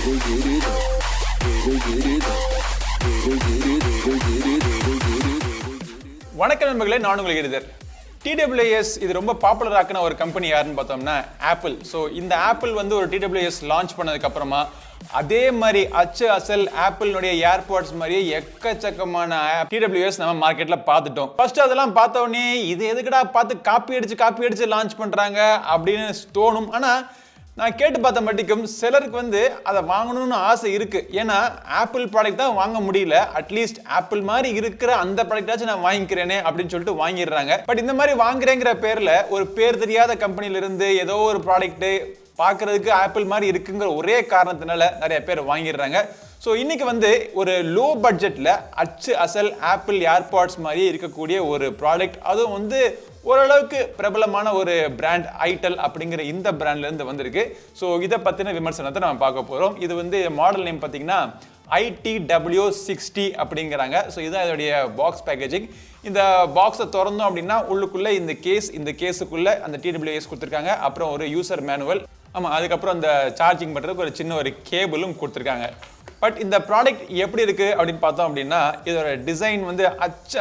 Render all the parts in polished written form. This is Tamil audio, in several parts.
வணக்கம் நண்பர்களே, நான் உங்கள் கிரிதர். TWS இது ரொம்ப பாப்புலர் ஆக்கின ஒரு கம்பெனி யாருன்னு பார்த்தோம்னா ஆப்பிள். ஸோ இந்த ஆப்பிள் வந்து ஒரு TWS லான்ச் பண்ணதுக்கு அப்புறமா அதே மாதிரி அசல் ஆப்பிள்னுடைய ஏர்பாட்ஸ் மாதிரியே எக்கச்சக்கமான TWS நம்ம மார்க்கெட்ல பார்த்துட்டோம். ஃபர்ஸ்ட் அதெல்லாம் பார்த்த உடனே இது எதுக்குடா பார்த்து காப்பி அடிச்சு லான்ச் பண்றாங்க அப்படின்னு தோணும். ஆனா நான் கேட்டு பார்த்த மட்டும் சிலருக்கு வந்து அதை வாங்கணும்னு ஆசை இருக்கு. ஏன்னா ஆப்பிள் ப்ராடக்ட் தான் வாங்க முடியல, அட்லீஸ்ட் ஆப்பிள் மாதிரி இருக்கிற அந்த ப்ராடக்டாச்சும் நான் வாங்கிக்கிறேனே அப்படின்னு சொல்லிட்டு வாங்கிடுறாங்க. பட் இந்த மாதிரி வாங்குறேங்கிற பேர்ல ஒரு பேர் தெரியாத கம்பெனில இருந்து ஏதோ ஒரு ப்ராடக்ட் பார்க்கறதுக்கு ஆப்பிள் மாதிரி இருக்குங்கிற ஒரே காரணத்தினால நிறைய பேர் வாங்கிடுறாங்க. ஸோ இன்னைக்கு வந்து ஒரு லோ பட்ஜெட்ல அசல் ஆப்பிள் ஏர்பாட்ஸ் மாதிரி இருக்கக்கூடிய ஒரு ப்ராடக்ட், அதுவும் வந்து ஓரளவுக்கு பிரபலமான ஒரு பிராண்ட் ஐடெல் அப்படிங்கிற இந்த பிராண்ட்ல இருந்து வந்திருக்கு. ஸோ இதை பத்தின விமர்சனத்தை நம்ம பார்க்க போறோம். இது வந்து மாடல் நேம் பார்த்தீங்கன்னா ITW-60 அப்படிங்கிறாங்க. ஸோ இதுதான் இதோடைய பாக்ஸ் பேக்கேஜிங். இந்த பாக்ஸை திறந்தோம் அப்படின்னா உள்ளுக்குள்ள இந்த கேஸுக்குள்ள அந்த TWS கொடுத்துருக்காங்க. அப்புறம் ஒரு யூசர் மேனுவல், அதுக்கப்புறம் அந்த சார்ஜிங் பண்ணுறதுக்கு ஒரு சின்ன ஒரு கேபிளும் கொடுத்துருக்காங்க. பட் இந்த ப்ராடக்ட் எப்படி இருக்கு அப்படின்னு பார்த்தோம் அப்படின்னா இதோட டிசைன் வந்து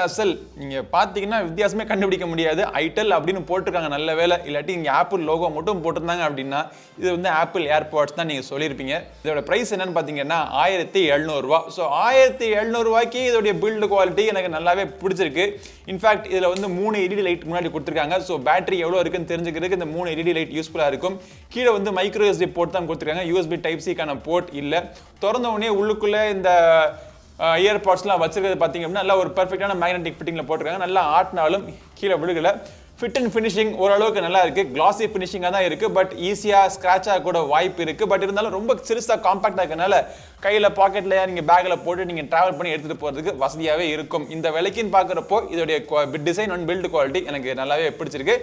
அசல் நீங்க பார்த்தீங்கன்னா வித்தியாசமே கண்டுபிடிக்க முடியாது. ஐடெல் அப்படின்னு போட்டிருக்காங்க, நல்ல வேலை. இல்லாட்டி இங்கே ஆப்பிள் லோகோ மட்டும் போட்டிருந்தாங்க அப்படின்னா இது வந்து ஆப்பிள் ஏர்பாட்ஸ் தான் நீங்கள் சொல்லியிருப்பீங்க. இதோட ப்ரைஸ் என்னன்னு பார்த்தீங்கன்னா 1700 ரூபா. ஸோ 1700 ரூபாய்க்கு இதோடைய பில்டு குவாலிட்டி எனக்கு நல்லாவே பிடிச்சிருக்கு. இன்ஃபேக்ட் இதில் வந்து 3 LED லைட் முன்னாடி கொடுத்துருக்காங்க. ஸோ பேட்டரி எவ்வளோ இருக்குன்னு தெரிஞ்சுக்கிறதுக்கு இந்த 3 LED லைட் யூஸ்ஃபுல்லாக இருக்கும். கீழே வந்து மைக்ரோ USB போர்ட் தான் கொடுத்துருக்காங்க, USB Type-C-க்கான போர்ட் இல்லை. திறந்த உடனே உள்ளுக்குள்ள இந்த இயர்பாட்ஸ்லாம் வச்சிருக்கிறது பார்த்தீங்க அப்படின்னா நல்லா ஒரு பெர்ஃபெக்டான மேக்னெட்டிக் ஃபிட்டிங்ல போட்டிருக்காங்க. நல்லா ஆட்டினாலும் கீழே விழுகல. ஃபிட் அண்ட் ஃபினிஷிங் ஓரளவுக்கு நல்லா இருக்கு. கிளாசி ஃபினிஷிங்காக தான் இருக்கு, பட் ஈஸியாக ஸ்க்ராட்ச் ஆக கூட வாய்ப்பு இருக்கு. பட் இருந்தாலும் ரொம்ப சிறுசாக காம்பாக்டாக இருக்கனால கையில் பாக்கெட்ல நீங்கள் பேக்கில் போட்டு நீங்கள் டிராவல் பண்ணி எடுத்துகிட்டு போகிறதுக்கு வசதியாகவே இருக்கும். இந்த விலைக்குன்னு பார்க்குறப்போ இதோடைய டிசைன் அண்ட் பில்டு குவாலிட்டி எனக்கு நல்லாவே பிடிச்சிருக்கு.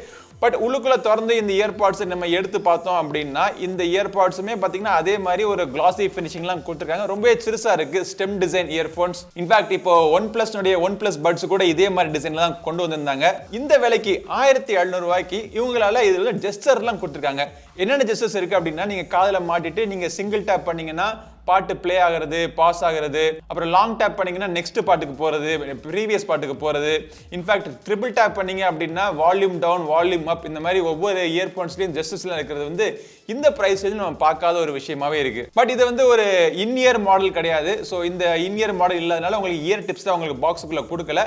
பட் உள்ளுக்குள்ள திறந்து இந்த இயர்பாட்ஸ் நம்ம எடுத்து பார்த்தோம் அப்படின்னா இந்த இயர்பாட்ஸுமே பார்த்தீங்கன்னா அதே மாதிரி ஒரு கிளாசி ஃபினிஷிங்லாம் கொடுத்துருக்காங்க. ரொம்ப சிறுசாக இருக்கு. Stem design earphones. இன்ஃபேக்ட் இப்போ ஒன் பிளஸ் பட்ஸ் கூட இதே மாதிரி டிசைன்ல தான் கொண்டு வந்திருந்தாங்க. இந்த விலைக்கு 1700 ரூபாய்க்கு இவங்களால இதுல ஜெஸ்டர்லாம் கொடுத்துருக்காங்க. என்னென்ன ஜெஸ்டர்ஸ் இருக்கு அப்படின்னா நீங்க காதுல மாட்டிட்டு நீங்க சிங்கிள் டேப் பண்ணீங்கன்னா பாட்டு பிளே ஆகிறது, பாஸ் ஆகிறது. அப்புறம் லாங் டேப் பண்ணீங்கன்னா நெக்ஸ்ட் பாட்டுக்கு போறது, ப்ரீவியஸ் பாட்டுக்கு போறது. இன்ஃபேக்ட் ட்ரிபிள் டேப் பண்ணீங்க அப்படின்னா வால்யூம் டவுன், வால்யூம் அப், இந்த மாதிரி ஒவ்வொரு இயர்போன்ஸ்லயும் ஜெஸ்டர்ஸ்லாம் இருக்கிறது வந்து இந்த பிரைஸ் நம்ம பார்க்காத ஒரு விஷயமாவே இருக்கு. பட் இது வந்து ஒரு இன்இயர் மாடல் கிடையாது. ஸோ இந்த இன்இயர் மாடல் இல்லாதனால உங்களுக்கு இயர் டிப்ஸ் தான் உங்களுக்கு பாக்ஸுக்குள்ள கொடுக்கல.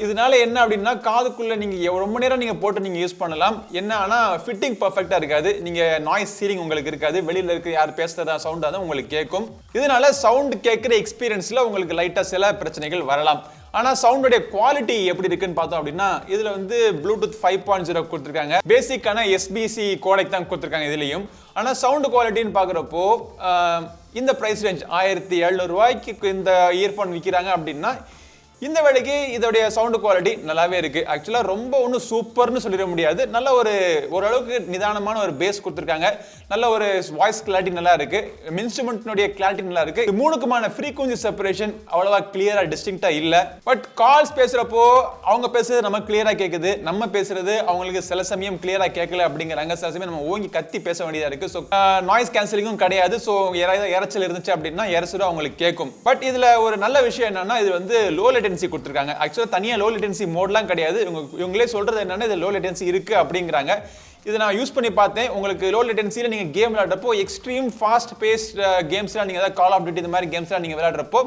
இதனால என்ன அப்படின்னா காதுக்குள்ள நீங்க ரொம்ப நேரம் நீங்க போட்டு நீங்க யூஸ் பண்ணலாம். என்ன ஆனா ஃபிட்டிங் பர்ஃபெக்ட்டா இருக்காது. நீங்க நாய்ஸ் சீலிங் உங்களுக்கு இருக்காது. வெளியில இருக்க யார் பேசுறதா சவுண்ட் தான் உங்களுக்கு கேட்கும். இதனால சவுண்ட் கேட்கிற எக்ஸ்பீரியன்ஸ்ல உங்களுக்கு லைட்டா சில பிரச்சனைகள் வரலாம். ஆனா சவுண்டோட குவாலிட்டி எப்படி இருக்குன்னு பார்த்தோம் அப்படின்னா இதுல வந்து ப்ளூடூத் 5.0 கொடுத்துருக்காங்க. பேசிக்கான SBC கோடெக் தான் கொடுத்துருக்காங்க இதுலயும். ஆனா சவுண்ட் குவாலிட்டின்னு பாக்குறப்போ இந்த பிரைஸ் ரேஞ்ச் 1700 ரூபாய்க்கு இந்த இயர்போன் விற்கிறாங்க அப்படின்னா இந்த வேலைக்கு இதோடைய சவுண்ட் குவாலிட்டி நல்லாவே இருக்கு. ஆக்சுவலா ரொம்ப ஒன்றும் சூப்பர்னு சொல்லிட முடியாது. நல்ல ஓரளவுக்கு நிதானமான ஒரு பேஸ் கொடுத்துருக்காங்க. நல்ல ஒரு வாய்ஸ் கிளாரிட்டி நல்லா இருக்கு. இன்ஸ்ட்ருமெண்ட்னுடைய கிளாரிட்டி நல்லா இருக்கு. மூணுக்குமான ஃப்ரீக்வன்சி செப்பரேஷன் அவ்வளவா கிளியரா டிஸ்டிங்க்டா இல்ல. பட் கால்ஸ் பேசுறப்போ அவங்க பேசுறது நம்ம கிளியரா கேக்குது, நம்ம பேசுறது அவங்களுக்கு சில சமயம் கிளியரா கேட்கல அப்படிங்கிறாங்க. சில சமயம் நம்ம ஓங்கி கத்தி பேச வேண்டியதா இருக்கு. ஸோ நாய்ஸ் கேன்சலிங்கும் கிடையாது. ஸோ இறைச்சல் இருந்துச்சு அப்படின்னா இறைச்சலும் அவங்களுக்கு கேட்கும். பட் இதுல ஒரு நல்ல விஷயம் என்னன்னா இது வந்து லோ கொடுத்திருக்காங்க. ஆக்சுவலா தனியா லோ லேட்டன்சி மோட்லாம் கிடையாது. இவங்களே சொல்றது என்னன்னா இது லோ லேட்டன்சி இருக்கு அப்படிங்கிறாங்க. இதை நான் யூஸ் பண்ணி பார்த்தேன். உங்களுக்கு லோ லேட்டன்சியில் நீங்கள் கேம் விளையாடுறப்போ எக்ஸ்ட்ரீம் ஃபாஸ்ட் பேஸ்ட் கேம்ஸ்லாம் நீங்கள் ஏதாவது கால் ஆஃப் டியூட்டி இந்த மாதிரி கேம்ஸ்லாம் நீங்கள் விளையாடுறப்போ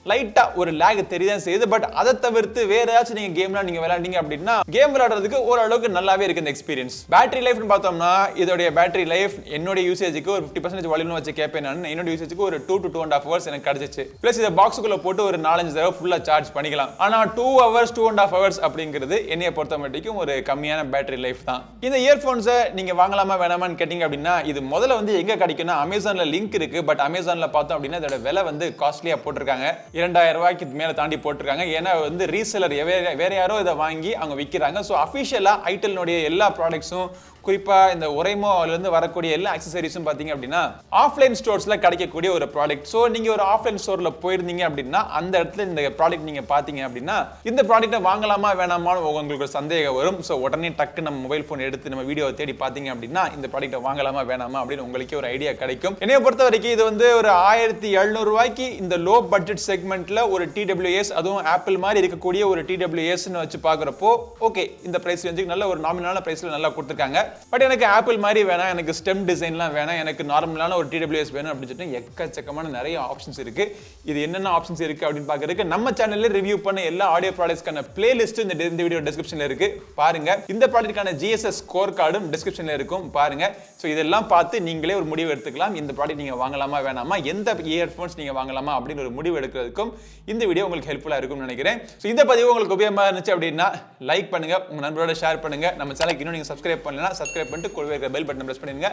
லைட்டாக ஒரு லேக் தெரியதான் செய்யுது. பட் அதை தவிர்த்து வேற ஏதாச்சும் நீங்கள் கேம்லாம் நீங்கள் விளையாடுங்க அப்படின்னா கேம் விளையாடுறதுக்கு ஓரளவுக்கு நல்லாவே இருக்கு இந்த எக்ஸ்பீரியன்ஸ். பேட்டரி லைஃப்னு பார்த்தோம்னா இதோடைய பேட்டரி லைஃப் என்னோட யூசேஜுக்கு ஒரு 50% வால்யூம் வச்சு கேட்பேன் நான். என்னோட யூசேஜுக்கு ஒரு 2 to 2.5 hours எனக்கு கிடைச்சிச்சு. பிளஸ் இதை பாக்ஸுக்குள்ள போட்டு ஒரு 4-5 தடவை ஃபுல்லாக சார்ஜ் பண்ணிக்கலாம். ஆனால் 2 hours 2.5 hours அப்படிங்கிறது என்னைய பொறுத்த மட்டும் ஒரு கம்மியான பேட்டரி லைஃப் தான். இந்த இயர்ஃபோன்ஸ் நீங்க வாங்கலாமா வேணாமான்னு கேட்டீங்க அப்படின்னா இது முதல்ல வந்து எங்க கிடைக்கும்னா அமேசான்ல லிங்க் இருக்கு. பட் அமேசான்ல பார்த்தோம் அப்படின்னா இதோட விலை வந்து காஸ்ட்லியா போட்டிருக்காங்க. 2000 ரூபாய்க்கு மேல தாண்டி போட்டிருக்காங்க. ஏன்னா வந்து ரீசெலர் வேற யாரோ இதை வாங்கி அவங்க விற்கிறாங்க. ஸோ அஃபிஷியலா ஐடெல்னுடைய எல்லா ப்ராடக்ட்ஸும் குறிப்பா இந்த ஒரைமோல இருந்து வரக்கூடிய எல்லா அக்சசரிஸும் பாத்தீங்க அப்படின்னா ஆஃப்லைன் ஸ்டோர்ஸ்ல கிடைக்கக்கூடிய ஒரு ப்ராடக்ட். சோ நீங்க ஒரு ஆஃப்லைன் ஸ்டோர்ல போயிருந்தீங்க அப்படின்னா அந்த இடத்துல இந்த ப்ராடக்ட் நீங்க பாத்தீங்க அப்படின்னா இந்த ப்ராடக்ட்டை வாங்கலாமா வேணாமான்னு உங்களுக்கு சந்தேகம் வரும். சோ உடனே டக்கு நம்ம மொபைல் போன் எடுத்து நம்ம வீடியோ தேடி பாத்தீங்க அப்படின்னா இந்த ப்ராடக்ட்டை வாங்கலாமா வேணாமா அப்படின்னு உங்களுக்கு ஒரு ஐடியா கிடைக்கும். என்னைய பொறுத்த வரைக்கும் இது வந்து ஒரு 1700 ரூபாய்க்கு இந்த லோ பட்ஜெட் செக்மெண்ட்ல ஒரு TWS, அதுவும் ஆப்பிள் மாதிரி இருக்கக்கூடிய ஒரு TWS ன்னு வச்சு பாக்குறப்போ ஓகே, இந்த பிரைஸ் ரேஞ்சுக்கு நல்ல ஒரு நாமினலான பிரைஸ்ல நல்லா கொடுத்திருக்காங்க. பட் எனக்கு ஆப்பிள் மாதிரி வேணாம், எனக்கு ஸ்டெம் டிசைன்லாம் வேணாம், எனக்கு நார்மலான ஒரு TWS வேணும் அப்படின்னு சொல்லிட்டு எக்கச்சக்கமான நிறைய ஆப்ஷன்ஸ் இருக்கு. இது என்னென்ன ஆப்ஷன்ஸ் இருக்கு அப்படின்னு பாக்குறதுக்கு நம்ம சேனல்ல ரிவ்யூ பண்ண எல்லா ஆடியோ ப்ராடக்ட்ஸ்க்கான பிளேலிஸ்ட் இந்த வீடியோ டிஸ்கிரிப்ஷன்ல இருக்கு, பாருங்க. இந்த ப்ராடக்ட்கான GSS Score Cardம் டிஸ்கிரிப்ஷன்ல இருக்கும், பாருங்க. சோ இதெல்லாம் பார்த்து நீங்களே ஒரு முடிவு எடுத்துக்கலாம். இந்த ப்ராடக்ட் நீங்க வாங்கலாமா வேணாமா, எந்த இயர்போன்ஸ் நீங்க வாங்கலாமா அப்படின்னு ஒரு முடிவு எடுக்கிறதுக்கும் இந்த வீடியோ உங்களுக்கு ஹெல்ப்ஃபுல்லா இருக்கும்னு நினைக்கிறேன். சோ இந்த பதிவு உங்களுக்கு உபயோகமா இருந்துச்சு அப்படின்னா லைக் பண்ணுங்க, உங்க நண்பரோட ஷேர் பண்ணுங்க. நம்ம சேனலுக்கு இன்னும் நீங்க சப்ஸ்கிரைப் பண்ணலனா சப்ஸ்கிரைப் பண்ணிட்டு கூடவே இருக்கிற பெல் பட்டனை பிரஸ் பண்ணுங்க.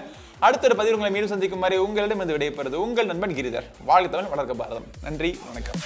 அடுத்த ஒரு பதிவு உங்களை மீண்டும் சந்திக்கும் வரை உங்களிடம் இருந்து விடைபெறுவது உங்கள் நண்பன் கிரிதர். வாழ்க தமிழ், வளர்க பாரதம். நன்றி, வணக்கம்.